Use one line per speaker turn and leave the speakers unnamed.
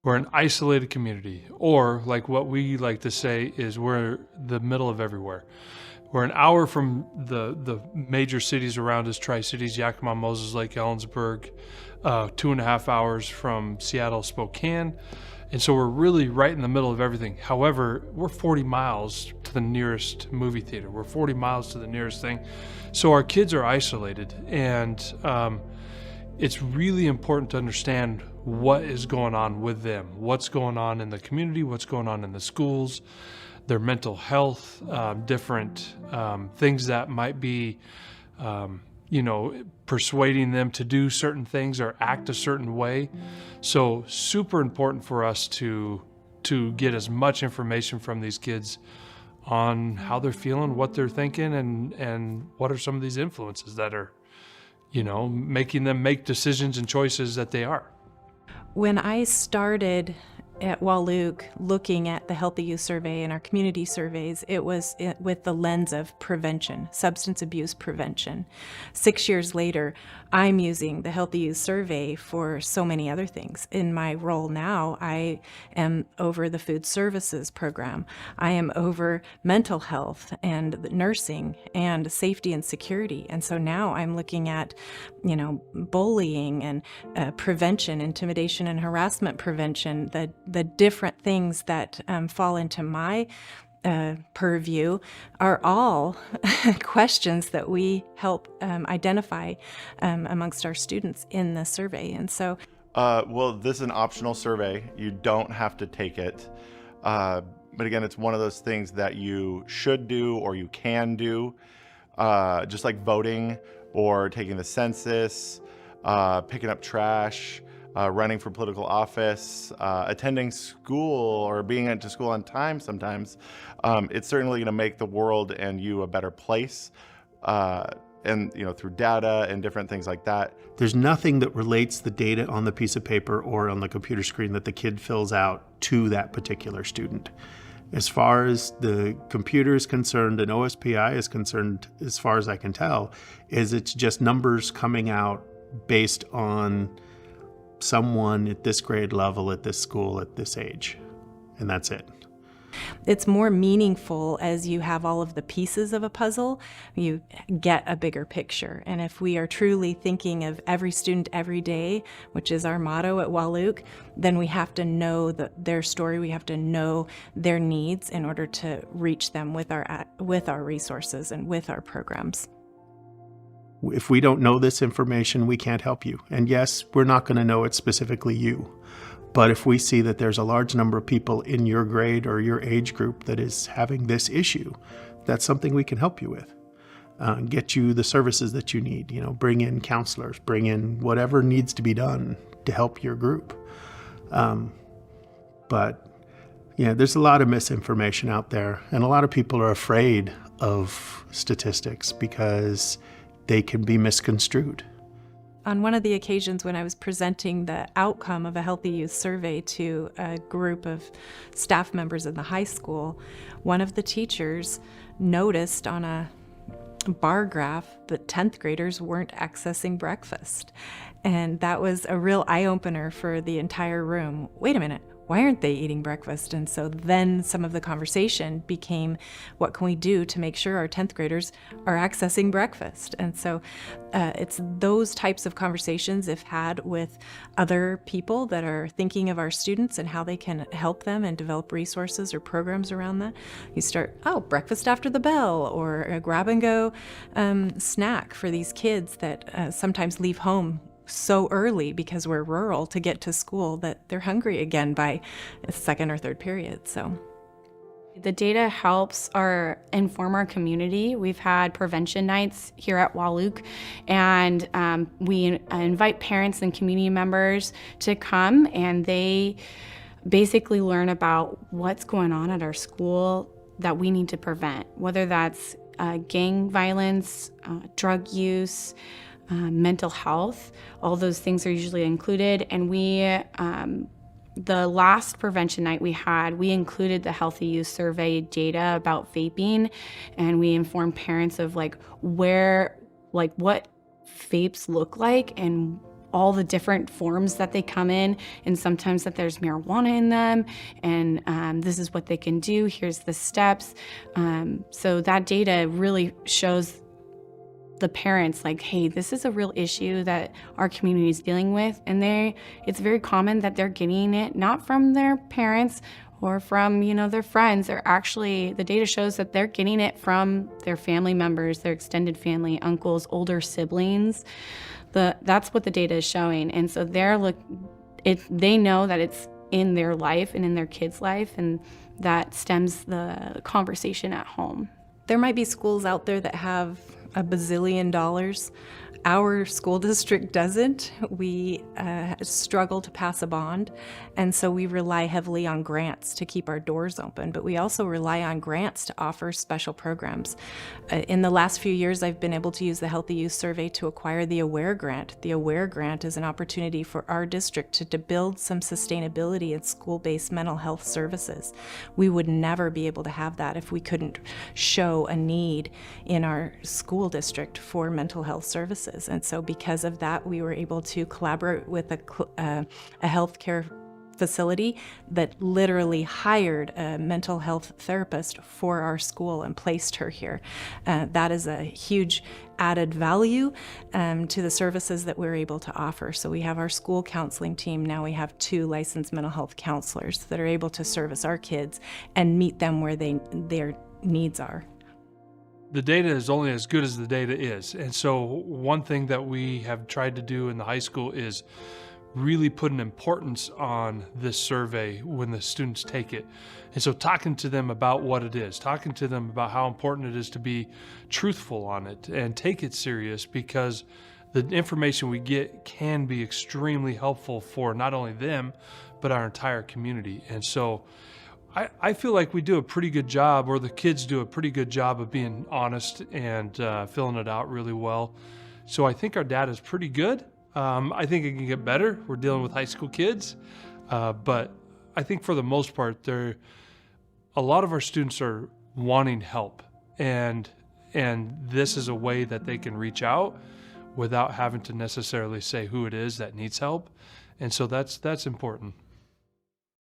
we're an isolated community, or like what we like to say is we're the middle of everywhere. We're an hour from the major cities around us, Tri-Cities, Yakima, Moses Lake, Ellensburg, 2.5 hours from Seattle, Spokane. And so we're really right in the middle of everything. However, we're 40 miles to the nearest movie theater. We're 40 miles to the nearest thing. So our kids are isolated, and it's really important to understand what is going on with them, what's going on in the community, what's going on in the schools, their mental health, different things that might be, persuading them to do certain things or act a certain way. So super important for us to get as much information from these kids on how they're feeling, what they're thinking, and what are some of these influences that are, making them make decisions and choices that they are.
When I started at Wahluke looking at the Healthy Youth Survey and our community surveys, it was with the lens of prevention, substance abuse prevention. 6 years later, I'm using the Healthy Youth Survey for so many other things. In my role now, I am over the food services program. I am over mental health and nursing and safety and security. And so now I'm looking at, bullying and prevention, intimidation and harassment prevention, the different things that fall into my purview are all questions that we help identify amongst our students in the survey. And so
well, this is an optional survey. You don't have to take it. But again, it's one of those things that you should do or you can do, just like voting or taking the census, picking up trash, running for political office, attending school or being into school on time sometimes. It's certainly going to make the world and you a better place. And through data and different things like that.
There's nothing that relates the data on the piece of paper or on the computer screen that the kid fills out to that particular student. As far as the computer is concerned and OSPI is concerned, as far as I can tell, it's just numbers coming out based on someone at this grade level, at this school, at this age, and that's it.
It's more meaningful as you have all of the pieces of a puzzle, you get a bigger picture. And if we are truly thinking of every student every day, which is our motto at Wahluke, then we have to know their story, we have to know their needs in order to reach them with our resources and with our programs.
If we don't know this information, we can't help you. And yes, we're not going to know it specifically you. But if we see that there's a large number of people in your grade or your age group that is having this issue, that's something we can help you with. Get you the services that you need, bring in counselors, bring in whatever needs to be done to help your group. But there's a lot of misinformation out there, and a lot of people are afraid of statistics because they can be misconstrued.
On one of the occasions when I was presenting the outcome of a Healthy Youth Survey to a group of staff members in the high school, one of the teachers noticed on a bar graph that 10th graders weren't accessing breakfast. And that was a real eye-opener for the entire room. Wait a minute. Why aren't they eating breakfast? And so then some of the conversation became, what can we do to make sure our 10th graders are accessing breakfast? And so it's those types of conversations, if had with other people that are thinking of our students and how they can help them and develop resources or programs around that. You start, breakfast after the bell, or a grab and go snack for these kids that sometimes leave home so early because we're rural to get to school that they're hungry again by a second or third period. So
the data helps inform our community. We've had prevention nights here at Wahluke, and we invite parents and community members to come, and they basically learn about what's going on at our school that we need to prevent, whether that's gang violence, drug use, mental health. All those things are usually included. And the last prevention night we had, we included the Healthy Youth Survey data about vaping, and we informed parents of what vapes look like and all the different forms that they come in, and sometimes that there's marijuana in them, and this is what they can do, here's the steps. So that data really shows the parents like, hey, this is a real issue that our community is dealing with, and it's very common that they're getting it not from their parents or from, their friends. The data shows that they're getting it from their family members, their extended family, uncles, older siblings. That's what the data is showing. And so they know that it's in their life and in their kids' life, and that stems the conversation at home.
There might be schools out there that have $1 bazillion. Our school district doesn't. We struggle to pass a bond, and so we rely heavily on grants to keep our doors open, but we also rely on grants to offer special programs. In the last few years, I've been able to use the Healthy Youth Survey to acquire the AWARE grant. The AWARE grant is an opportunity for our district to build some sustainability in school-based mental health services. We would never be able to have that if we couldn't show a need in our school district for mental health services. And so because of that, we were able to collaborate with a healthcare facility that literally hired a mental health therapist for our school and placed her here. That is a huge added value to the services that we're able to offer. So we have our school counseling team. Now we have 2 licensed mental health counselors that are able to service our kids and meet them where their needs are.
The data is only as good as the data is. And so one thing that we have tried to do in the high school is really put an importance on this survey when the students take it. And so talking to them about what it is, talking to them about how important it is to be truthful on it and take it serious, because the information we get can be extremely helpful for not only them, but our entire community. And so I feel like we do a pretty good job, or the kids do a pretty good job of being honest and filling it out really well. So I think our data is pretty good. I think it can get better. We're dealing with high school kids, but I think for the most part, a lot of our students are wanting help, and this is a way that they can reach out without having to necessarily say who it is that needs help, and so that's important.